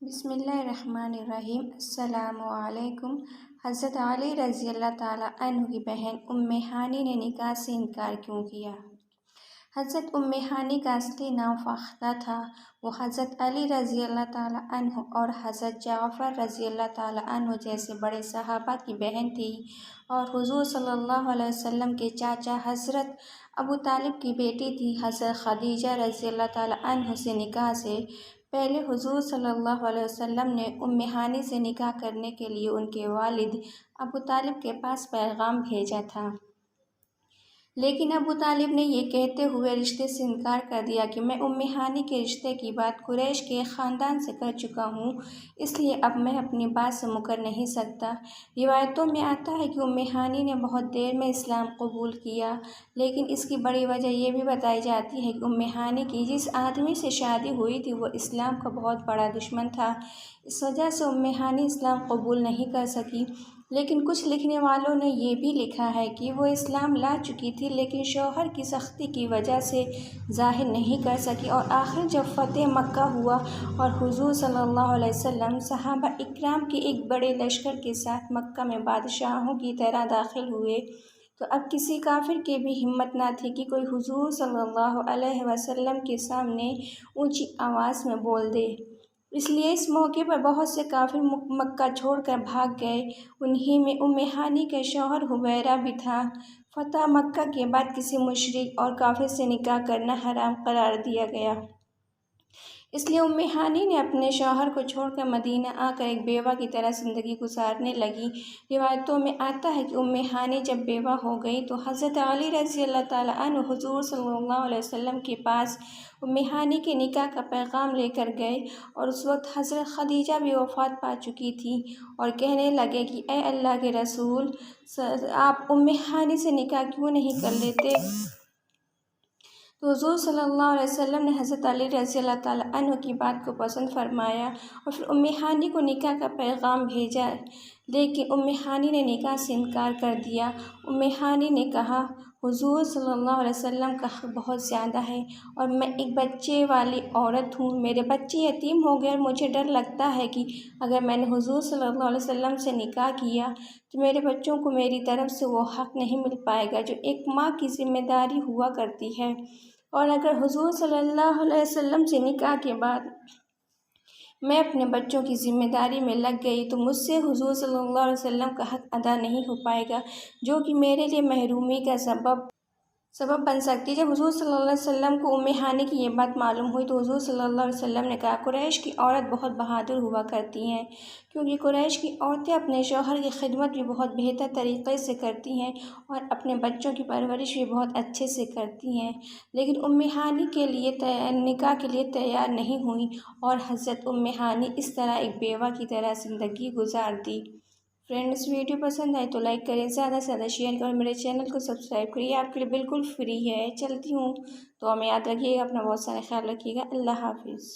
بسم اللہ الرحمن الرحیم۔ السلام علیکم۔ حضرت علی رضی اللہ تعالیٰ عنہ کی بہن ہانی نے نکاح سے انکار کیوں کیا؟ حضرت ہانی کا اصلی نام فاختہ تھا۔ وہ حضرت علی رضی اللہ تعالیٰ عنہ اور حضرت جعفر رضی اللہ تعالیٰ عنہ جیسے بڑے صحابہ کی بہن تھی اور حضور صلی اللہ علیہ وسلم کے چاچا حضرت ابو طالب کی بیٹی تھی۔ حضرت خدیجہ رضی اللہ تعالیٰ عنہ سے نکاح سے پہلے حضور صلی اللہ علیہ وسلم نے ہانی سے نکاح کرنے کے لیے ان کے والد ابو طالب کے پاس پیغام بھیجا تھا، لیکن ابو طالب نے یہ کہتے ہوئے رشتے سے انکار کر دیا کہ میں ہانی کے رشتے کی بات قریش کے خاندان سے کر چکا ہوں، اس لیے اب میں اپنی بات سے مکر نہیں سکتا۔ روایتوں میں آتا ہے کہ ہانی نے بہت دیر میں اسلام قبول کیا، لیکن اس کی بڑی وجہ یہ بھی بتائی جاتی ہے کہ ہانی کی جس آدمی سے شادی ہوئی تھی وہ اسلام کا بہت بڑا دشمن تھا، اس وجہ سے ہانی اسلام قبول نہیں کر سکی۔ لیکن کچھ لکھنے والوں نے یہ بھی لکھا ہے کہ وہ اسلام لا چکی تھی لیکن شوہر کی سختی کی وجہ سے ظاہر نہیں کر سکی، اور آخر جب فتح مکہ ہوا اور حضور صلی اللہ علیہ وسلم صحابہ اکرام کے ایک بڑے لشکر کے ساتھ مکہ میں بادشاہوں کی طرح داخل ہوئے تو اب کسی کافر کی بھی ہمت نہ تھی کہ کوئی حضور صلی اللہ علیہ وسلم کے سامنے اونچی آواز میں بول دے۔ اس لیے اس موقع پر بہت سے کافر مکہ چھوڑ کر بھاگ گئے، انہی میں ہانی کا شوہر حبیرہ بھی تھا۔ فتح مکہ کے بعد کسی مشرک اور کافر سے نکاح کرنا حرام قرار دیا گیا، اس لیے ہانی نے اپنے شوہر کو چھوڑ کر مدینہ آ کر ایک بیوہ کی طرح زندگی گزارنے لگی۔ روایتوں میں آتا ہے کہ ہانی جب بیوہ ہو گئی تو حضرت علی رضی اللہ تعالیٰ عنہ حضور صلی اللہ علیہ وسلم کے پاس ہانی کے نکاح کا پیغام لے کر گئے، اور اس وقت حضرت خدیجہ بھی وفات پا چکی تھیں، اور کہنے لگے کہ اے اللہ کے رسول، آپ ہانی سے نکاح کیوں نہیں کر لیتے؟ تو حضور صلی اللہ علیہ وسلم نے حضرت علی رضی اللہ تعالیٰ عنہ کی بات کو پسند فرمایا اور پھر ہانی کو نکاح کا پیغام بھیجا، لیکن ہانی نے نکاح سے انکار کر دیا۔ ہانی نے کہا، حضور صلی اللہ علیہ وسلم کا حق بہت زیادہ ہے اور میں ایک بچے والی عورت ہوں، میرے بچے یتیم ہو گئے اور مجھے ڈر لگتا ہے کہ اگر میں نے حضور صلی اللہ علیہ وسلم سے نکاح کیا تو میرے بچوں کو میری طرف سے وہ حق نہیں مل پائے گا جو ایک ماں کی ذمہ داری ہوا کرتی ہے، اور اگر حضور صلی اللہ علیہ وسلم سے نکاح کے بعد میں اپنے بچوں کی ذمہ داری میں لگ گئی تو مجھ سے حضور صلی اللہ علیہ وسلم کا حق ادا نہیں ہو پائے گا، جو کہ میرے لیے محرومی کا سبب بن سکتی ہے۔ جب حضور صلی اللہ علیہ وسلم کو ہانی کی یہ بات معلوم ہوئی تو حضور صلی اللہ علیہ وسلم نے کہا، قریش کی عورت بہت بہادر ہوا کرتی ہیں، کیونکہ قریش کی عورتیں اپنے شوہر کی خدمت بھی بہت بہتر طریقے سے کرتی ہیں اور اپنے بچوں کی پرورش بھی بہت اچھے سے کرتی ہیں، لیکن ہانی کے لیے نکاح کے لیے تیار نہیں ہوئیں اور حضرت ہانی اس طرح ایک بیوہ کی طرح زندگی گزار دی۔ فرینڈس، ویڈیو پسند آئے تو لائک کریں، زیادہ سے زیادہ شیئر کریں، میرے چینل کو سبسکرائب کریں، آپ کے لیے بالکل فری ہے۔ چلتی ہوں، تو ہمیں یاد رکھیے گا، اپنا بہت سارا خیال رکھیے گا۔ اللہ حافظ۔